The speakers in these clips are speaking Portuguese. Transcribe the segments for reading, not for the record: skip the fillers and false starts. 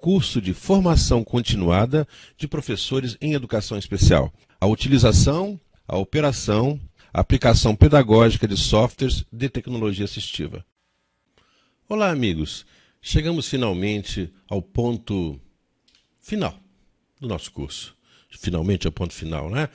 curso de formação continuada de professores em educação especial. A utilização, a operação, a aplicação pedagógica de softwares de tecnologia assistiva. Olá, amigos! Chegamos finalmente ao ponto final do nosso curso. Finalmente ao ponto final, né?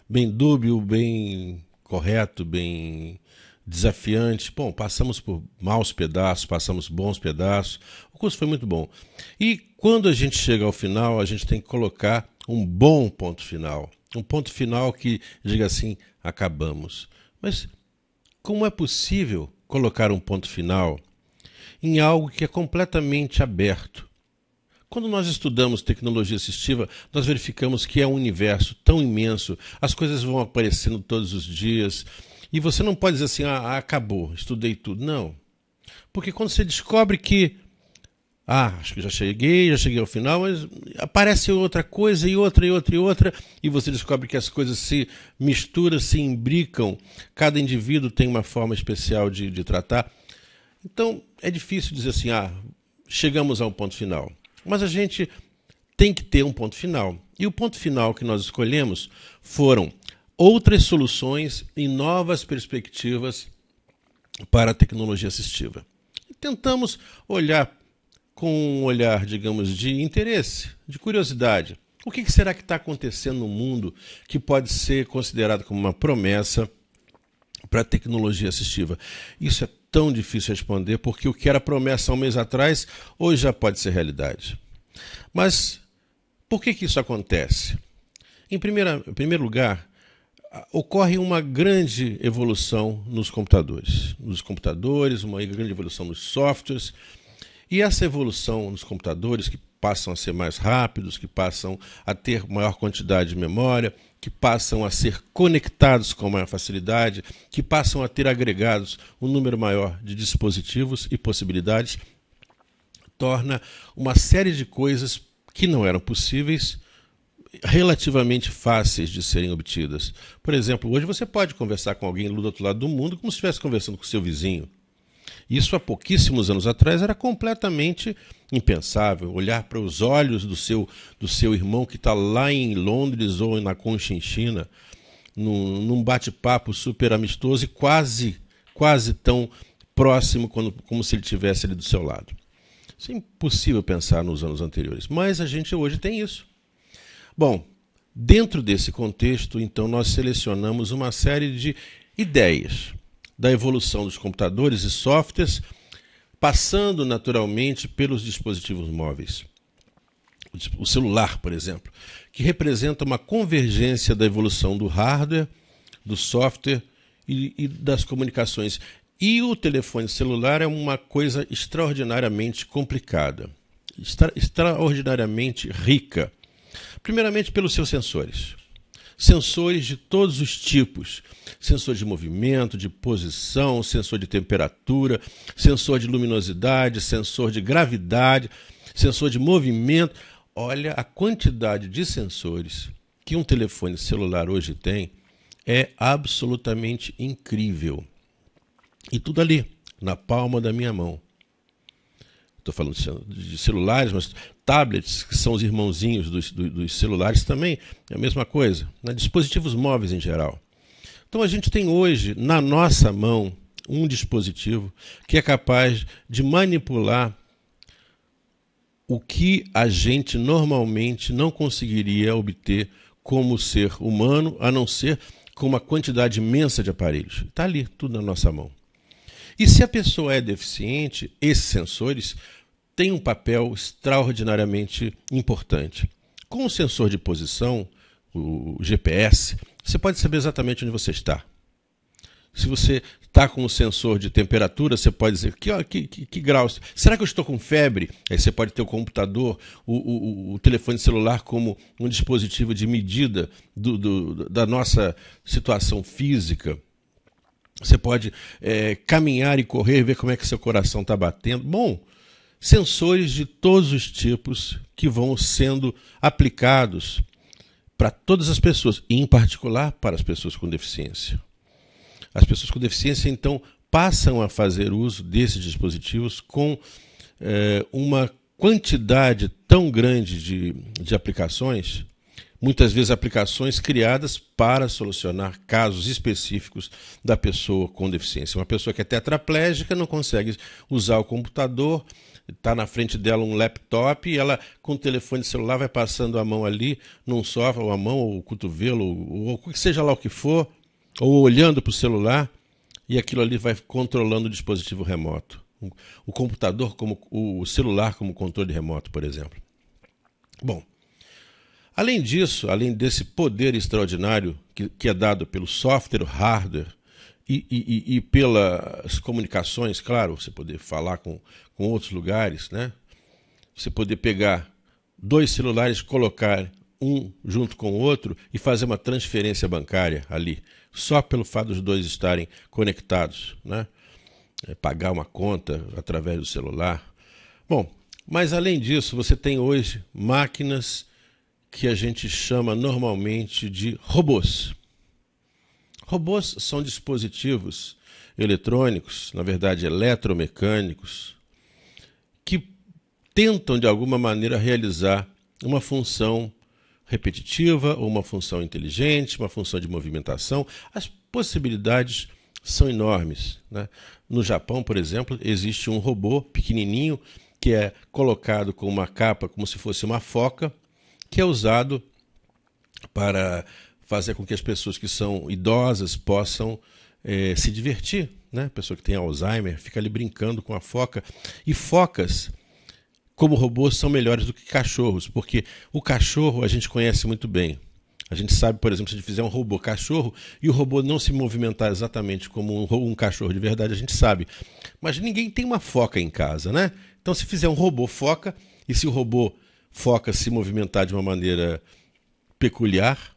Bem dúbio, bem correto, bem desafiante. Bom, passamos por maus pedaços, passamos bons pedaços. O curso foi muito bom. E quando a gente chega ao final, a gente tem que colocar um bom ponto final. Um ponto final que diga assim, acabamos. Mas como é possível colocar um ponto final em algo que é completamente aberto? Quando nós estudamos tecnologia assistiva, nós verificamos que é um universo tão imenso, as coisas vão aparecendo todos os dias, e você não pode dizer assim, acabou, estudei tudo. Não. Porque quando você descobre que, acho que já cheguei ao final, mas aparece outra coisa, e outra, e você descobre que as coisas se misturam, se imbricam, cada indivíduo tem uma forma especial de tratar. Então, é difícil dizer assim, chegamos a um ponto final. Mas a gente tem que ter um ponto final. E o ponto final que nós escolhemos foram outras soluções e novas perspectivas para a tecnologia assistiva. E tentamos olhar com um olhar, digamos, de interesse, de curiosidade. O que será que está acontecendo no mundo que pode ser considerado como uma promessa para a tecnologia assistiva? Isso é tão difícil responder, porque o que era promessa há um mês atrás, hoje já pode ser realidade. Mas por que isso acontece? Em primeiro lugar, ocorre uma grande evolução nos computadores. Uma grande evolução nos softwares. E essa evolução nos computadores, que passam a ser mais rápidos, que passam a ter maior quantidade de memória, que passam a ser conectados com maior facilidade, que passam a ter agregados um número maior de dispositivos e possibilidades, torna uma série de coisas que não eram possíveis relativamente fáceis de serem obtidas. Por exemplo, hoje você pode conversar com alguém do outro lado do mundo como se estivesse conversando com seu vizinho. Isso há pouquíssimos anos atrás era completamente impensável. Olhar para os olhos do seu irmão que está lá em Londres ou na Conchinchina, num bate-papo super amistoso e quase tão próximo como se ele estivesse ali do seu lado. Isso é impossível pensar nos anos anteriores, mas a gente hoje tem isso. Bom, dentro desse contexto, então, nós selecionamos uma série de ideias da evolução dos computadores e softwares, passando naturalmente pelos dispositivos móveis. O celular, por exemplo, que representa uma convergência da evolução do hardware, do software e das comunicações. E o telefone celular é uma coisa extraordinariamente complicada, extraordinariamente rica. Primeiramente pelos seus sensores. Sensores de todos os tipos. Sensor de movimento, de posição, sensor de temperatura, sensor de luminosidade, sensor de gravidade, sensor de movimento. Olha, a quantidade de sensores que um telefone celular hoje tem é absolutamente incrível. E tudo ali, na palma da minha mão. Estou falando de celulares, mas tablets, que são os irmãozinhos dos celulares, também é a mesma coisa. Dispositivos móveis em geral. Então a gente tem hoje, na nossa mão, um dispositivo que é capaz de manipular o que a gente normalmente não conseguiria obter como ser humano, a não ser com uma quantidade imensa de aparelhos. Está ali, tudo na nossa mão. E se a pessoa é deficiente, esses sensores têm um papel extraordinariamente importante. Com o sensor de posição, o GPS, você pode saber exatamente onde você está. Se você está com o sensor de temperatura, você pode dizer que graus. Será que eu estou com febre? Aí você pode ter o computador, o telefone celular como um dispositivo de medida da nossa situação física. Você pode caminhar e correr, ver como é que seu coração está batendo. Bom, sensores de todos os tipos que vão sendo aplicados para todas as pessoas, e em particular para as pessoas com deficiência. As pessoas com deficiência, então, passam a fazer uso desses dispositivos com uma quantidade tão grande de aplicações, muitas vezes aplicações criadas para solucionar casos específicos da pessoa com deficiência. Uma pessoa que é tetraplégica não consegue usar o computador, está na frente dela um laptop e ela, com o telefone celular, vai passando a mão ali num sofá, ou a mão, ou o cotovelo, ou seja lá o que for, ou olhando para o celular, e aquilo ali vai controlando o dispositivo remoto. O computador, como o celular como controle remoto, por exemplo. Bom, além disso, além desse poder extraordinário que é dado pelo software, hardware e pelas comunicações, claro, você poder falar com outros lugares, né? Você poder pegar 2 celulares, colocar um junto com o outro e fazer uma transferência bancária ali, só pelo fato dos 2 estarem conectados, né? Pagar uma conta através do celular. Bom, mas além disso, você tem hoje máquinas que a gente chama normalmente de robôs. Robôs são dispositivos eletrônicos, na verdade eletromecânicos, que tentam de alguma maneira realizar uma função repetitiva ou uma função inteligente, uma função de movimentação. As possibilidades são enormes, né? No Japão, por exemplo, existe um robô pequenininho que é colocado com uma capa como se fosse uma foca, que é usado para fazer com que as pessoas que são idosas possam se divertir, né? A pessoa que tem Alzheimer fica ali brincando com a foca. E focas, como robôs, são melhores do que cachorros, porque o cachorro a gente conhece muito bem. A gente sabe, por exemplo, se a gente fizer um robô cachorro e o robô não se movimentar exatamente como um cachorro de verdade, a gente sabe. Mas ninguém tem uma foca em casa, né? Então, se fizer um robô foca, e se o robô foca se movimentar de uma maneira peculiar,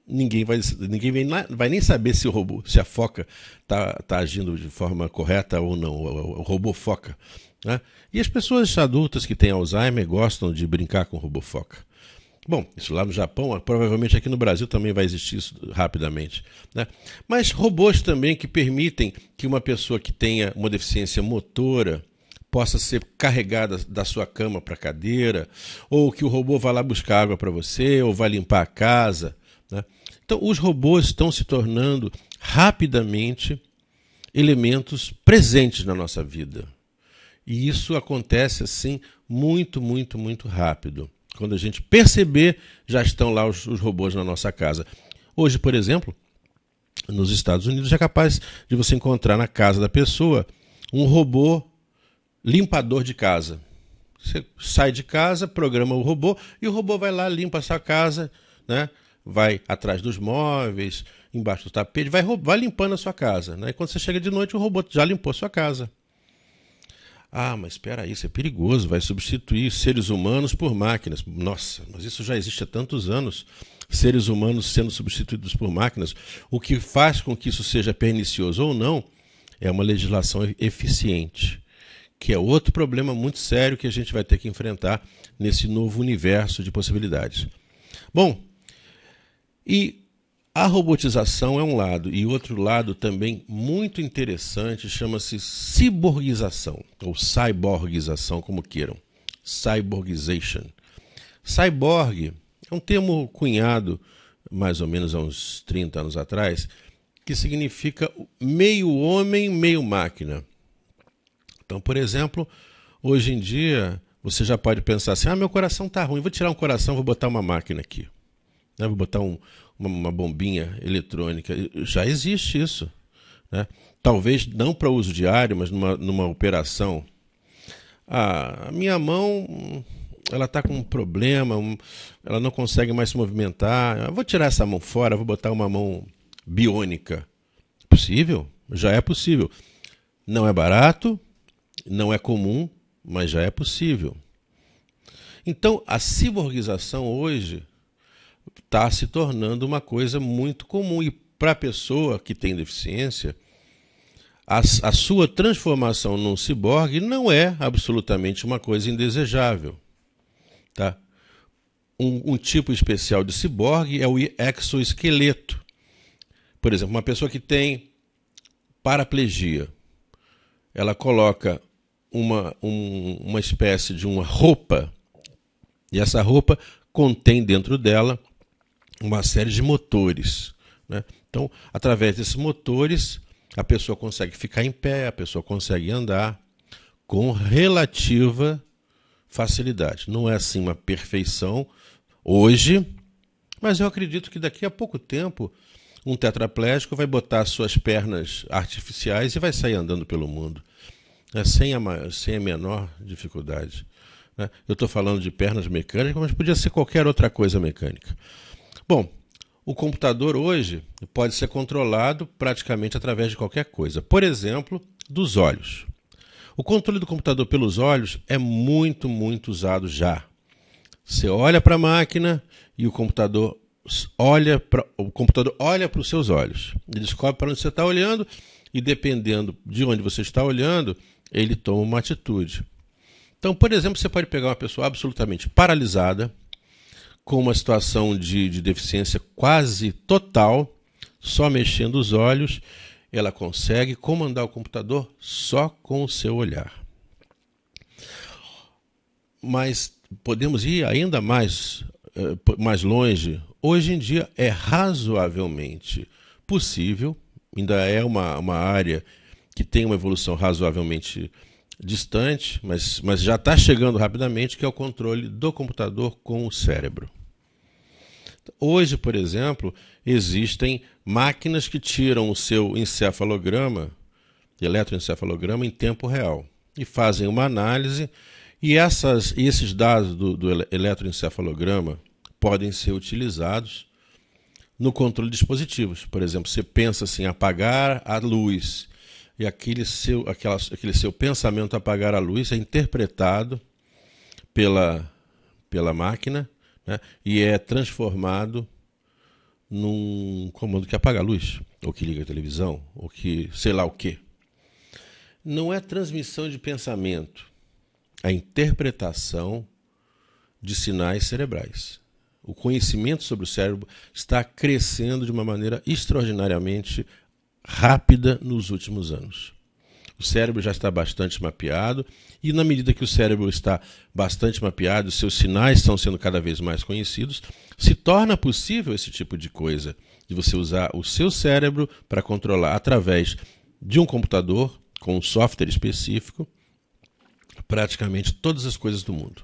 ninguém vai nem saber se a foca está agindo de forma correta ou não, o robô foca, né? E as pessoas adultas que têm Alzheimer gostam de brincar com o robô foca. Bom, isso lá no Japão, provavelmente aqui no Brasil também vai existir isso rapidamente, né? Mas robôs também que permitem que uma pessoa que tenha uma deficiência motora possa ser carregada da sua cama para a cadeira, ou que o robô vá lá buscar água para você, ou vai limpar a casa, né? Então, os robôs estão se tornando rapidamente elementos presentes na nossa vida. E isso acontece assim muito, muito, muito rápido. Quando a gente perceber, já estão lá os robôs na nossa casa. Hoje, por exemplo, nos Estados Unidos é capaz de você encontrar na casa da pessoa um robô limpador de casa. Você sai de casa, programa o robô e o robô vai lá, limpa a sua casa, né? Vai atrás dos móveis, embaixo do tapete, vai limpando a sua casa, né? E quando você chega de noite, o robô já limpou a sua casa. Ah, mas espera aí, isso é perigoso, vai substituir seres humanos por máquinas. Nossa, mas isso já existe há tantos anos, seres humanos sendo substituídos por máquinas. O que faz com que isso seja pernicioso ou não é uma legislação eficiente, que é outro problema muito sério que a gente vai ter que enfrentar nesse novo universo de possibilidades. Bom, e a robotização é um lado, e outro lado também muito interessante chama-se ciborguização, ou cyborgização, como queiram. Cyborgization. Cyborg é um termo cunhado mais ou menos há uns 30 anos atrás, que significa meio homem, meio máquina. Então, por exemplo, hoje em dia, você já pode pensar assim, meu coração está ruim, vou tirar um coração, vou botar uma máquina aqui. Né? Vou botar uma bombinha eletrônica. Já existe isso, né? Talvez não para uso diário, mas numa operação. A minha mão, ela está com um problema, ela não consegue mais se movimentar. Eu vou tirar essa mão fora, vou botar uma mão biônica. Possível? Já é possível. Não é barato, não é comum, mas já é possível. Então, a ciborgização hoje está se tornando uma coisa muito comum. E para a pessoa que tem deficiência, a sua transformação num ciborgue não é absolutamente uma coisa indesejável. Tá? Um tipo especial de ciborgue é o exoesqueleto. Por exemplo, uma pessoa que tem paraplegia, ela coloca uma espécie de uma roupa, e essa roupa contém dentro dela uma série de motores, né? Então, através desses motores, a pessoa consegue ficar em pé, a pessoa consegue andar com relativa facilidade. Não é assim uma perfeição hoje, mas eu acredito que daqui a pouco tempo um tetraplégico vai botar suas pernas artificiais e vai sair andando pelo mundo, né, sem a menor dificuldade, né? Eu estou falando de pernas mecânicas, mas podia ser qualquer outra coisa mecânica. Bom, o computador hoje pode ser controlado praticamente através de qualquer coisa. Por exemplo, dos olhos. O controle do computador pelos olhos é muito, muito usado já. Você olha para a máquina e o computador olha para os seus olhos. Ele descobre para onde você está olhando e, dependendo de onde você está olhando, ele toma uma atitude. Então, por exemplo, você pode pegar uma pessoa absolutamente paralisada, com uma situação de deficiência quase total, só mexendo os olhos, ela consegue comandar o computador só com o seu olhar. Mas podemos ir ainda mais longe. Hoje em dia é razoavelmente possível, ainda é uma área que tem uma evolução razoavelmente distante, mas já está chegando rapidamente, que é o controle do computador com o cérebro. Hoje, por exemplo, existem máquinas que tiram o seu encefalograma, eletroencefalograma, em tempo real e fazem uma análise, e esses dados do eletroencefalograma podem ser utilizados no controle de dispositivos. Por exemplo, você pensa assim, apagar a luz, e aquele seu pensamento apagar a luz é interpretado pela máquina, né, e é transformado num comando que apaga a luz, ou que liga a televisão, ou que sei lá o quê. Não é transmissão de pensamento, é interpretação de sinais cerebrais. O conhecimento sobre o cérebro está crescendo de uma maneira extraordinariamente rápida nos últimos anos. O cérebro já está bastante mapeado, e na medida que o cérebro está bastante mapeado, os seus sinais estão sendo cada vez mais conhecidos, se torna possível esse tipo de coisa, de você usar o seu cérebro para controlar através de um computador com um software específico praticamente todas as coisas do mundo.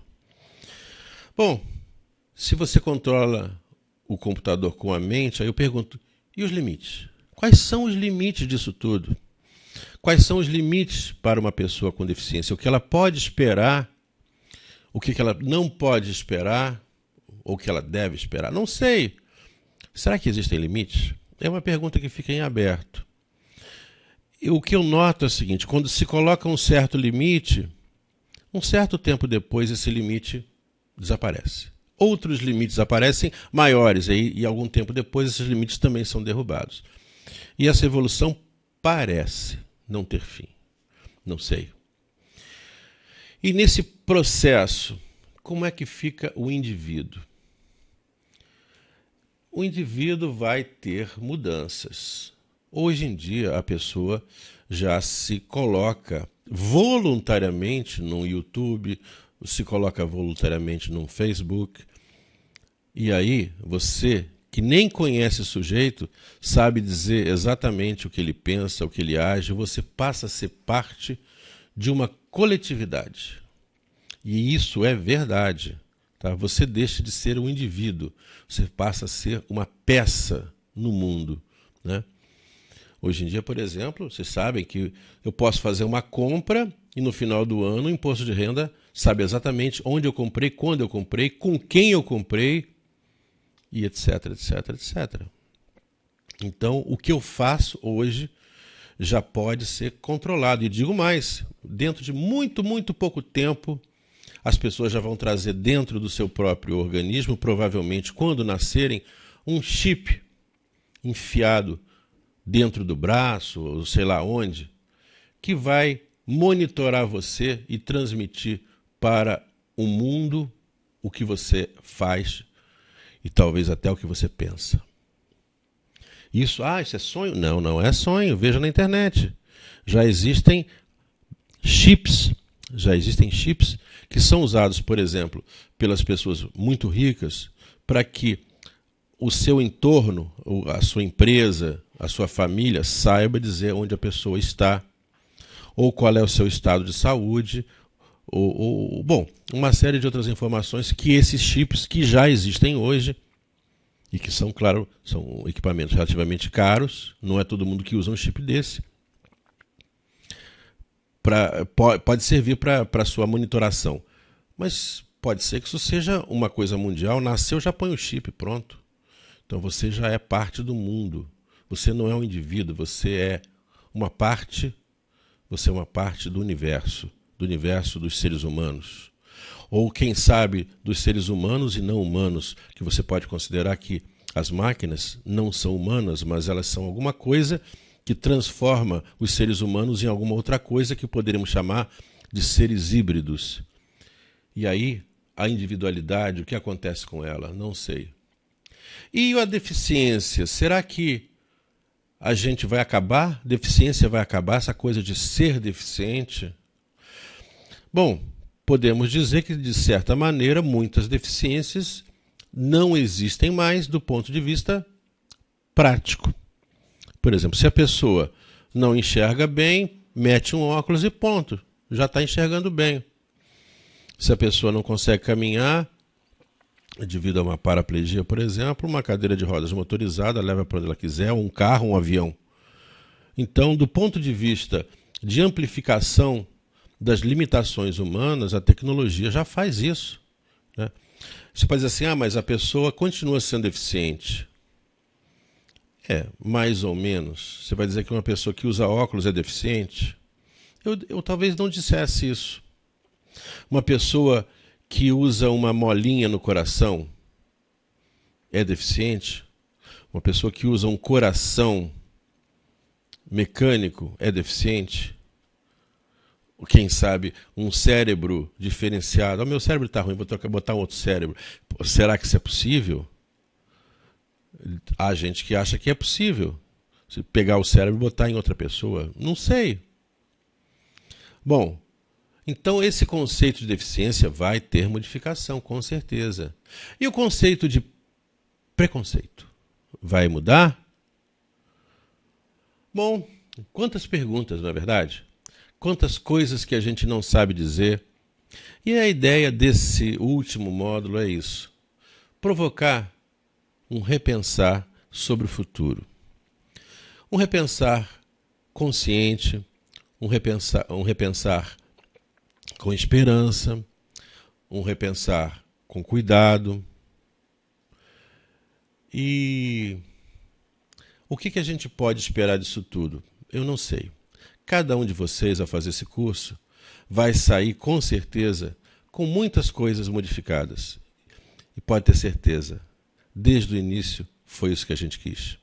Bom, se você controla o computador com a mente, aí eu pergunto, e os limites? Quais são os limites disso tudo? Quais são os limites para uma pessoa com deficiência? O que ela pode esperar, o que ela não pode esperar, ou o que ela deve esperar? Não sei. Será que existem limites? É uma pergunta que fica em aberto. E o que eu noto é o seguinte, quando se coloca um certo limite, um certo tempo depois esse limite desaparece. Outros limites aparecem maiores, e algum tempo depois esses limites também são derrubados. E essa evolução parece não ter fim. Não sei. E nesse processo, como é que fica o indivíduo? O indivíduo vai ter mudanças. Hoje em dia, a pessoa já se coloca voluntariamente no YouTube, se coloca voluntariamente no Facebook. E aí, você, que nem conhece o sujeito, sabe dizer exatamente o que ele pensa, o que ele age, você passa a ser parte de uma coletividade. E isso é verdade. Tá? Você deixa de ser um indivíduo, você passa a ser uma peça no mundo, né? Hoje em dia, por exemplo, vocês sabem que eu posso fazer uma compra e no final do ano o imposto de renda sabe exatamente onde eu comprei, quando eu comprei, com quem eu comprei, e etc, etc, etc. Então, o que eu faço hoje já pode ser controlado. E digo mais, dentro de muito, muito pouco tempo, as pessoas já vão trazer dentro do seu próprio organismo, provavelmente quando nascerem, um chip enfiado dentro do braço, ou sei lá onde, que vai monitorar você e transmitir para o mundo o que você faz e talvez até o que você pensa. Isso é sonho? Não, não é sonho. Veja na internet. Já existem chips Já existem chips que são usados, por exemplo, pelas pessoas muito ricas para que o seu entorno, a sua empresa, a sua família saiba dizer onde a pessoa está, ou qual é o seu estado de saúde, bom, uma série de outras informações que esses chips que já existem hoje e que são, claro, são equipamentos relativamente caros, não é todo mundo que usa um chip desse, pode servir para a sua monitoração. Mas pode ser que isso seja uma coisa mundial, nasceu, já põe o chip, pronto. Então você já é parte do mundo. Você não é um indivíduo, você é uma parte do universo dos seres humanos. Ou, quem sabe, dos seres humanos e não humanos, que você pode considerar que as máquinas não são humanas, mas elas são alguma coisa que transforma os seres humanos em alguma outra coisa que poderíamos chamar de seres híbridos. E aí, a individualidade, o que acontece com ela? Não sei. E a deficiência? Será que a gente vai acabar? Deficiência vai acabar? Essa coisa de ser deficiente? Bom, podemos dizer que, de certa maneira, muitas deficiências não existem mais do ponto de vista prático. Por exemplo, se a pessoa não enxerga bem, mete um óculos e ponto, já está enxergando bem. Se a pessoa não consegue caminhar, devido a uma paraplegia, por exemplo, uma cadeira de rodas motorizada leva para onde ela quiser, um carro, um avião. Então, do ponto de vista de amplificação das limitações humanas, a tecnologia já faz isso, né? Você pode dizer assim, mas a pessoa continua sendo deficiente. Mais ou menos. Você vai dizer que uma pessoa que usa óculos é deficiente? Eu talvez não dissesse isso. Uma pessoa que usa uma molinha no coração é deficiente? Uma pessoa que usa um coração mecânico é deficiente? Quem sabe um cérebro diferenciado. Meu cérebro está ruim, vou botar um outro cérebro. Será que isso é possível? Há gente que acha que é possível. Se pegar o cérebro e botar em outra pessoa. Não sei. Bom, então esse conceito de deficiência vai ter modificação, com certeza. E o conceito de preconceito vai mudar? Bom, quantas perguntas, não é verdade? Quantas coisas que a gente não sabe dizer. E a ideia desse último módulo é isso: provocar um repensar sobre o futuro. Um repensar consciente, um repensar com esperança, um repensar com cuidado. E o que a gente pode esperar disso tudo? Eu não sei. Cada um de vocês, ao fazer esse curso, vai sair com certeza com muitas coisas modificadas. E pode ter certeza, desde o início foi isso que a gente quis.